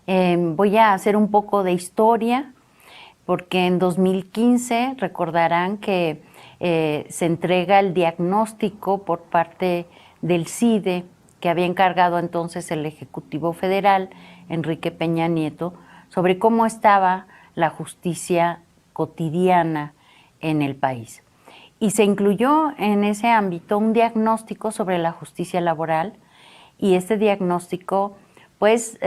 Voy a hacer un poco de historia, porque en 2015 recordarán que se entrega el diagnóstico por parte del CIDE, que había encargado entonces el Ejecutivo Federal, Enrique Peña Nieto, sobre cómo estaba la justicia cotidiana en el país. Y se incluyó en ese ámbito un diagnóstico sobre la justicia laboral, y este diagnóstico pues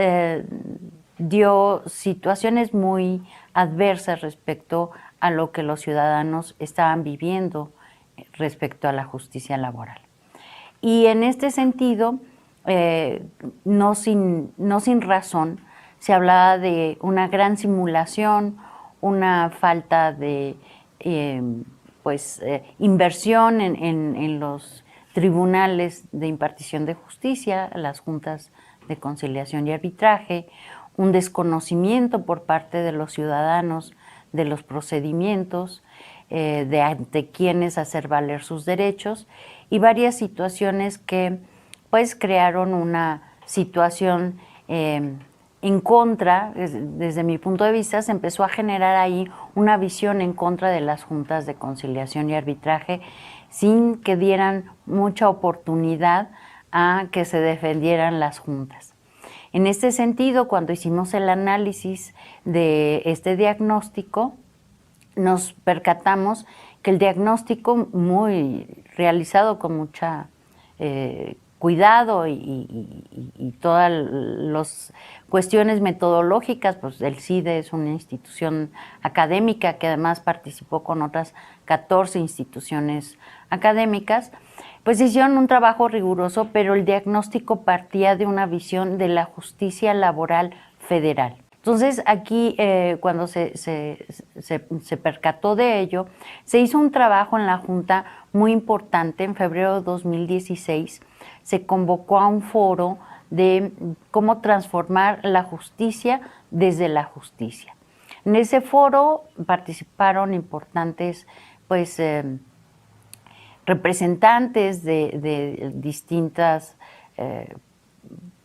dio situaciones muy adversas respecto a lo que los ciudadanos estaban viviendo respecto a la justicia laboral. Y en este sentido, no sin razón, se hablaba de una gran simulación, una falta de inversión en los tribunales de impartición de justicia, las juntas de conciliación y arbitraje, un desconocimiento por parte de los ciudadanos de los procedimientos, de ante quienes hacer valer sus derechos, y varias situaciones que pues crearon una situación en contra. Desde mi punto de vista se empezó a generar ahí una visión en contra de las juntas de conciliación y arbitraje, sin que dieran mucha oportunidad a que se defendieran las juntas. En este sentido, cuando hicimos el análisis de este diagnóstico, nos percatamos que el diagnóstico, muy realizado con mucha cuidado y todas las cuestiones metodológicas, pues el CIDE es una institución académica que además participó con otras 14 instituciones académicas, pues hicieron un trabajo riguroso, pero el diagnóstico partía de una visión de la justicia laboral federal. Entonces aquí cuando se percató de ello, se hizo un trabajo en la Junta muy importante. En febrero de 2016 se convocó a un foro de cómo transformar la justicia desde la justicia. En ese foro participaron importantes representantes de distintas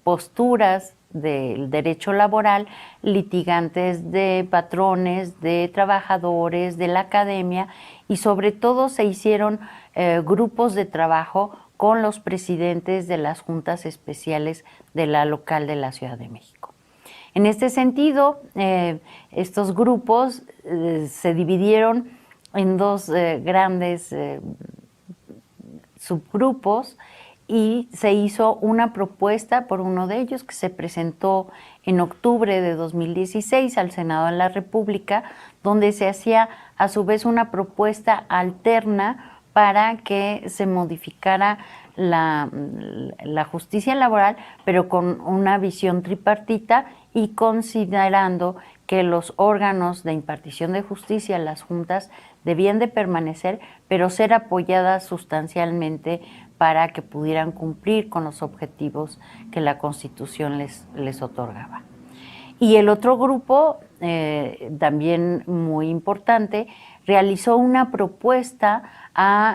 posturas del derecho laboral, litigantes de patrones, de trabajadores, de la academia, y sobre todo se hicieron grupos de trabajo con los presidentes de las juntas especiales de la local de la Ciudad de México. En este sentido, estos grupos se dividieron en dos grandes subgrupos, y se hizo una propuesta por uno de ellos que se presentó en octubre de 2016 al Senado de la República, donde se hacía a su vez una propuesta alterna para que se modificara la justicia laboral, pero con una visión tripartita y considerando que los órganos de impartición de justicia, las juntas, debían de permanecer, pero ser apoyadas sustancialmente para que pudieran cumplir con los objetivos que la Constitución les otorgaba. Y el otro grupo, también muy importante, realizó una propuesta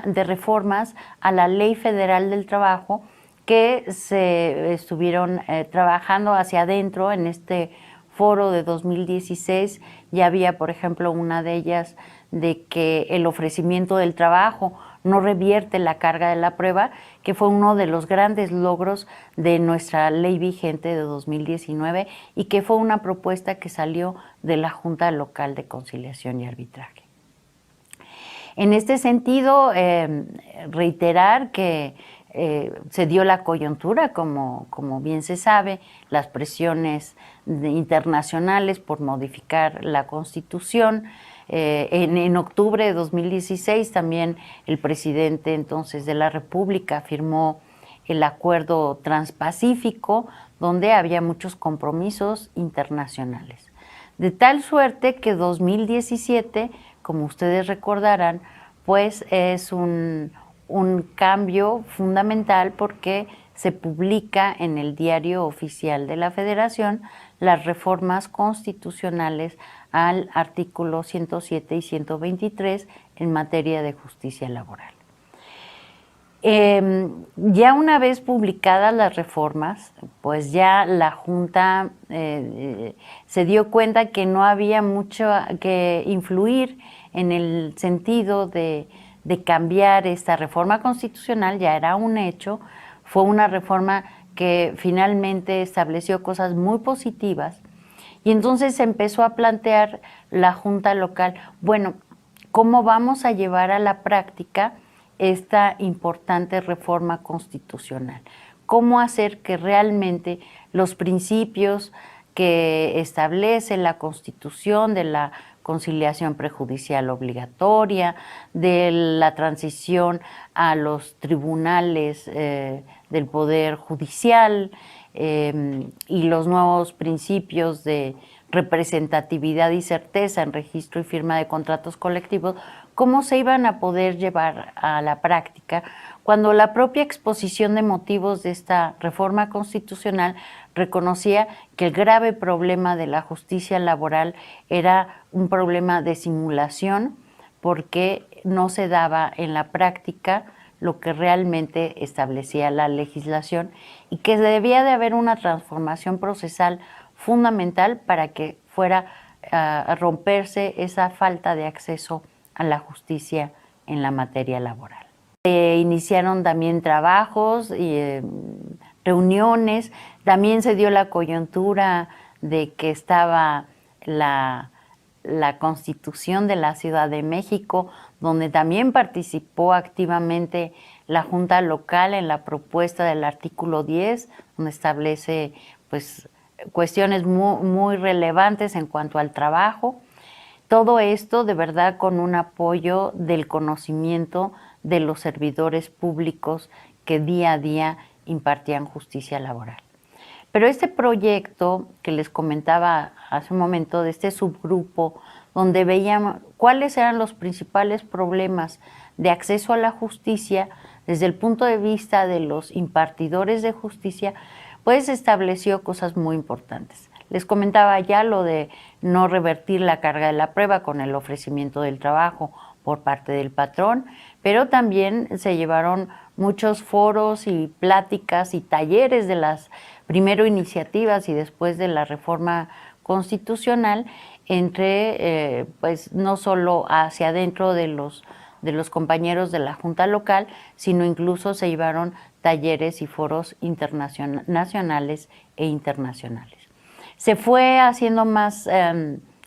de reformas a la Ley Federal del Trabajo, que se estuvieron trabajando hacia adentro en este foro de 2016. Ya había, por ejemplo, una de ellas de que el ofrecimiento del trabajo no revierte la carga de la prueba, que fue uno de los grandes logros de nuestra ley vigente de 2019 y que fue una propuesta que salió de la Junta Local de Conciliación y Arbitraje. En este sentido, reiterar que se dio la coyuntura, como bien se sabe, las presiones internacionales por modificar la Constitución. En octubre de 2016 también el presidente entonces de la República firmó el Acuerdo Transpacífico, donde había muchos compromisos internacionales. De tal suerte que 2017, como ustedes recordarán, pues es un cambio fundamental, porque se publica en el Diario Oficial de la Federación las reformas constitucionales al artículo 107 y 123 en materia de justicia laboral. Ya una vez publicadas las reformas, pues ya la Junta se dio cuenta que no había mucho que influir en el sentido de cambiar esta reforma constitucional, ya era un hecho, fue una reforma que finalmente estableció cosas muy positivas y entonces se empezó a plantear la Junta local, bueno, ¿cómo vamos a llevar a la práctica esta importante reforma constitucional? ¿Cómo hacer que realmente los principios que establece la Constitución de la conciliación prejudicial obligatoria, de la transición a los tribunales del Poder Judicial y los nuevos principios de representatividad y certeza en registro y firma de contratos colectivos, cómo se iban a poder llevar a la práctica cuando la propia exposición de motivos de esta reforma constitucional reconocía que el grave problema de la justicia laboral era un problema de simulación porque no se daba en la práctica lo que realmente establecía la legislación y que debía de haber una transformación procesal fundamental para que fuera a romperse esa falta de acceso a la justicia en la materia laboral. Iniciaron también trabajos y reuniones, también se dio la coyuntura de que estaba la Constitución de la Ciudad de México, donde también participó activamente la Junta Local en la propuesta del artículo 10, donde establece pues cuestiones muy relevantes en cuanto al trabajo. Todo esto de verdad con un apoyo del conocimiento de los servidores públicos que día a día impartían justicia laboral. Pero este proyecto que les comentaba hace un momento, de este subgrupo, donde veíamos cuáles eran los principales problemas de acceso a la justicia desde el punto de vista de los impartidores de justicia, pues estableció cosas muy importantes. Les comentaba ya lo de no revertir la carga de la prueba con el ofrecimiento del trabajo por parte del patrón, pero también se llevaron muchos foros y pláticas y talleres de las primero iniciativas y después de la reforma constitucional entre, pues no solo hacia adentro de los compañeros de la Junta Local, sino incluso se llevaron talleres y foros nacionales e internacionales. Se fue haciendo más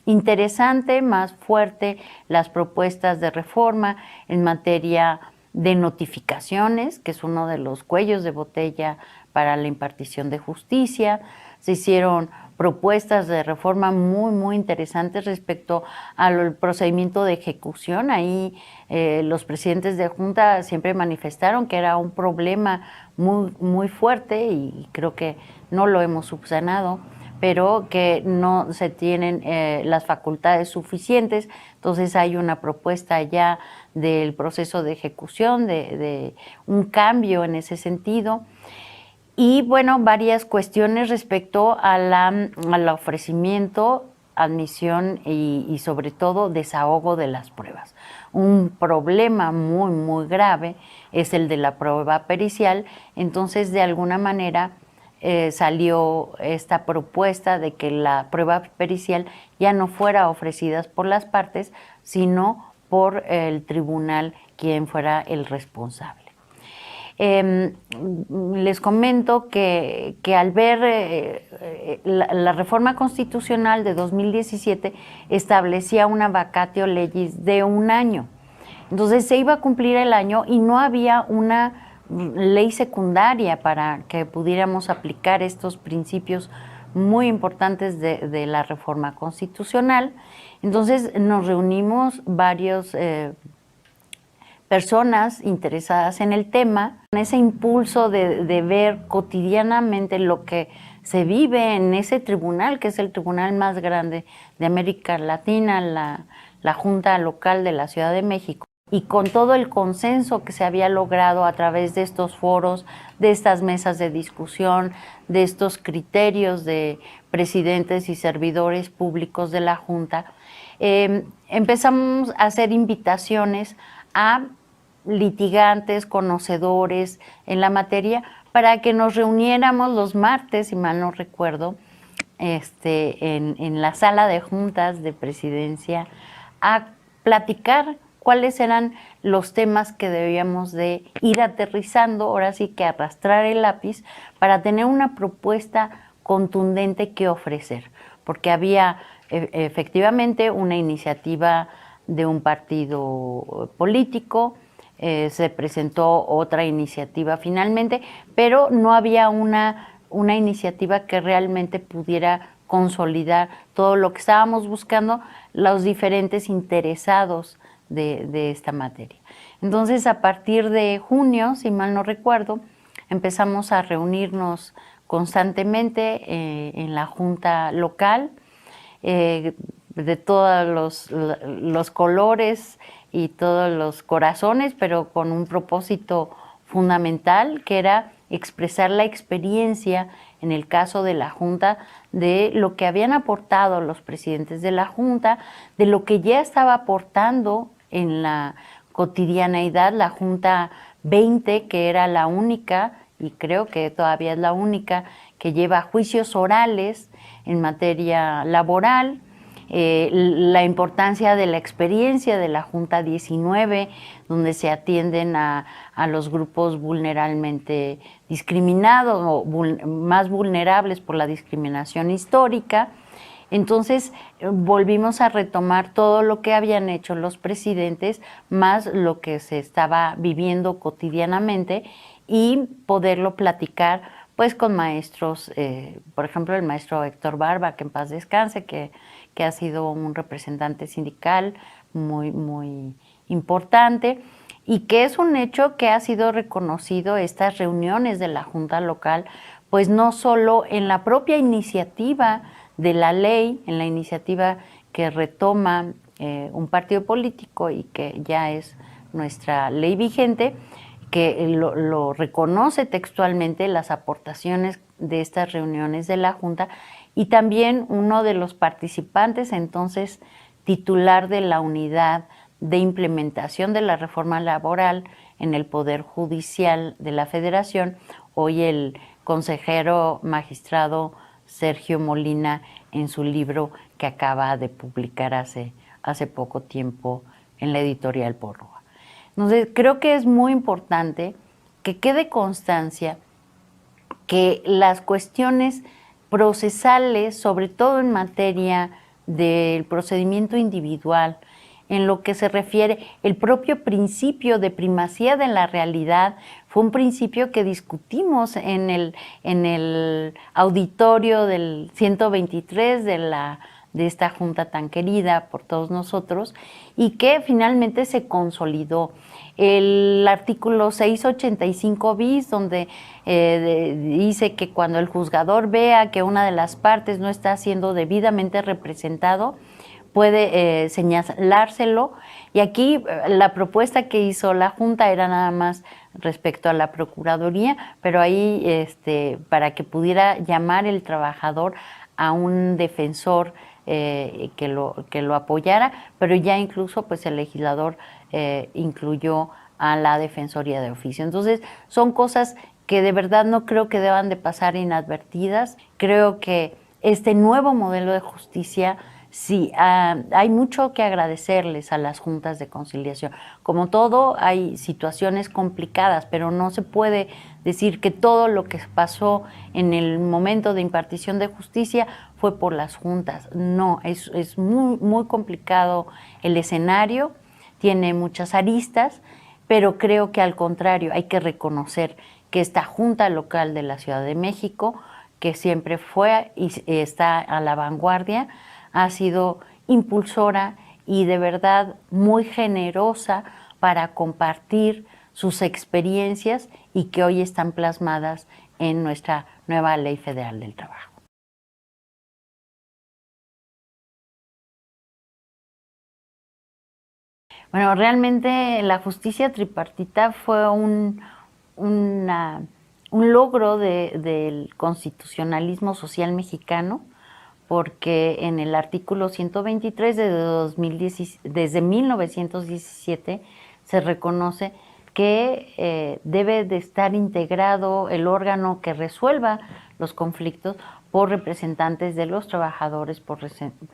interesante, más fuerte las propuestas de reforma en materia de notificaciones, que es uno de los cuellos de botella para la impartición de justicia. Se hicieron propuestas de reforma muy interesantes respecto al procedimiento de ejecución. Ahí los presidentes de Junta siempre manifestaron que era un problema muy fuerte y creo que no lo hemos subsanado, pero que no se tienen las facultades suficientes. Entonces hay una propuesta ya del proceso de ejecución, de un cambio en ese sentido. Y bueno, varias cuestiones respecto al ofrecimiento, admisión y sobre todo desahogo de las pruebas. Un problema muy grave es el de la prueba pericial, entonces de alguna manera salió esta propuesta de que la prueba pericial ya no fuera ofrecida por las partes, sino por el tribunal quien fuera el responsable. Les comento que al ver la reforma constitucional de 2017 establecía una vacatio legis de 1 año. Entonces se iba a cumplir el año y no había una ley secundaria para que pudiéramos aplicar estos principios muy importantes de la reforma constitucional. Entonces nos reunimos varios personas interesadas en el tema, con ese impulso de ver cotidianamente lo que se vive en ese tribunal, que es el tribunal más grande de América Latina, la Junta Local de la Ciudad de México, y con todo el consenso que se había logrado a través de estos foros, de estas mesas de discusión, de estos criterios de presidentes y servidores públicos de la Junta, empezamos a hacer invitaciones a litigantes, conocedores en la materia, para que nos reuniéramos los martes, si mal no recuerdo, en la sala de juntas de presidencia a platicar cuáles eran los temas que debíamos de ir aterrizando, ahora sí que arrastrar el lápiz para tener una propuesta contundente que ofrecer, porque había efectivamente una iniciativa de un partido político, se presentó otra iniciativa finalmente, pero no había una iniciativa que realmente pudiera consolidar todo lo que estábamos buscando los diferentes interesados de esta materia. Entonces, a partir de junio, si mal no recuerdo, empezamos a reunirnos constantemente en la junta local, de todos los colores y todos los corazones, pero con un propósito fundamental, que era expresar la experiencia, en el caso de la Junta, de lo que habían aportado los presidentes de la Junta, de lo que ya estaba aportando en la cotidianeidad la Junta 20, que era la única, y creo que todavía es la única, que lleva juicios orales en materia laboral, la importancia de la experiencia de la Junta 19, donde se atienden a los grupos vulnerablemente discriminados o más vulnerables por la discriminación histórica. Entonces volvimos a retomar todo lo que habían hecho los presidentes, más lo que se estaba viviendo cotidianamente, y poderlo platicar pues con maestros, por ejemplo el maestro Héctor Barba, que en paz descanse, que ha sido un representante sindical muy importante, y que es un hecho que ha sido reconocido estas reuniones de la Junta Local, pues no solo en la propia iniciativa de la ley, en la iniciativa que retoma un partido político y que ya es nuestra ley vigente, que lo reconoce textualmente las aportaciones de estas reuniones de la Junta, y también uno de los participantes, entonces titular de la unidad de implementación de la reforma laboral en el Poder Judicial de la Federación, hoy el consejero magistrado Sergio Molina, en su libro que acaba de publicar hace poco tiempo en la editorial Porrúa. Entonces, creo que es muy importante que quede constancia que las cuestiones procesales, sobre todo en materia del procedimiento individual, en lo que se refiere el propio principio de primacía de la realidad, fue un principio que discutimos en el auditorio del 123 de esta Junta tan querida por todos nosotros, y que finalmente se consolidó. El artículo 685 bis, donde dice que cuando el juzgador vea que una de las partes no está siendo debidamente representado, puede señalárselo, y aquí la propuesta que hizo la Junta era nada más respecto a la Procuraduría, pero ahí para que pudiera llamar el trabajador a un defensor que lo apoyara, pero ya incluso pues el legislador incluyó a la Defensoría de Oficio. Entonces son cosas que de verdad no creo que deban de pasar inadvertidas. Creo que este nuevo modelo de justicia, sí, hay mucho que agradecerles a las juntas de conciliación. Como todo, hay situaciones complicadas, pero no se puede decir que todo lo que pasó en el momento de impartición de justicia fue por las juntas. No, es muy complicado el escenario, tiene muchas aristas, pero creo que al contrario hay que reconocer que esta Junta Local de la Ciudad de México, que siempre fue y está a la vanguardia, ha sido impulsora y de verdad muy generosa para compartir sus experiencias, y que hoy están plasmadas en nuestra nueva Ley Federal del Trabajo. Bueno, realmente la justicia tripartita fue un logro del constitucionalismo social mexicano, porque en el artículo 123 desde 1917 se reconoce que debe de estar integrado el órgano que resuelva los conflictos por representantes de los trabajadores, por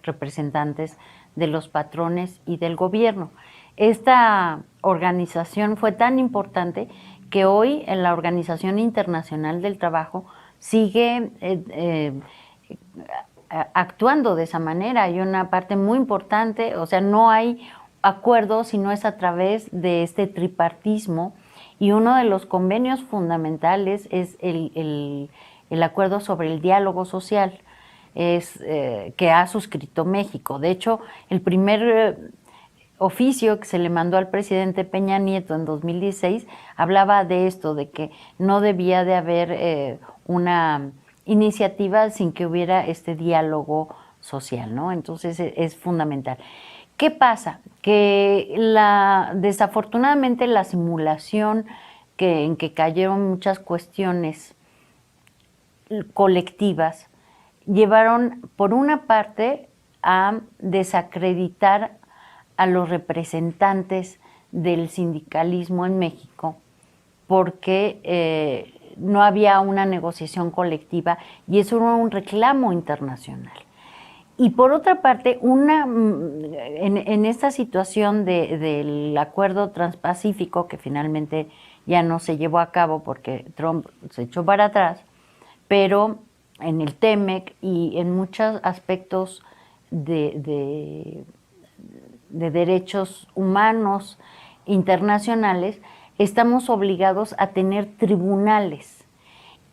representantes de los patrones y del gobierno. Esta organización fue tan importante que hoy en la Organización Internacional del Trabajo sigue actuando de esa manera. Hay una parte muy importante, o sea, no hay acuerdo si no es a través de este tripartismo, y uno de los convenios fundamentales es el acuerdo sobre el diálogo social, que ha suscrito México. De hecho, el primer oficio que se le mandó al presidente Peña Nieto en 2016 hablaba de esto, de que no debía de haber una iniciativa sin que hubiera este diálogo social, ¿no? Entonces es fundamental. ¿Qué pasa? Que desafortunadamente la simulación en que cayeron muchas cuestiones colectivas llevaron, por una parte, a desacreditar a los representantes del sindicalismo en México, porque no había una negociación colectiva y eso era un reclamo internacional. Y por otra parte, en esta situación del acuerdo transpacífico, que finalmente ya no se llevó a cabo porque Trump se echó para atrás, pero en el TEMEC y en muchos aspectos de derechos humanos internacionales, estamos obligados a tener tribunales.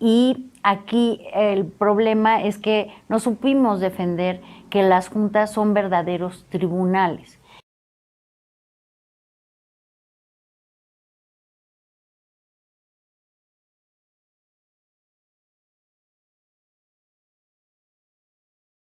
Y aquí el problema es que no supimos defender que las juntas son verdaderos tribunales.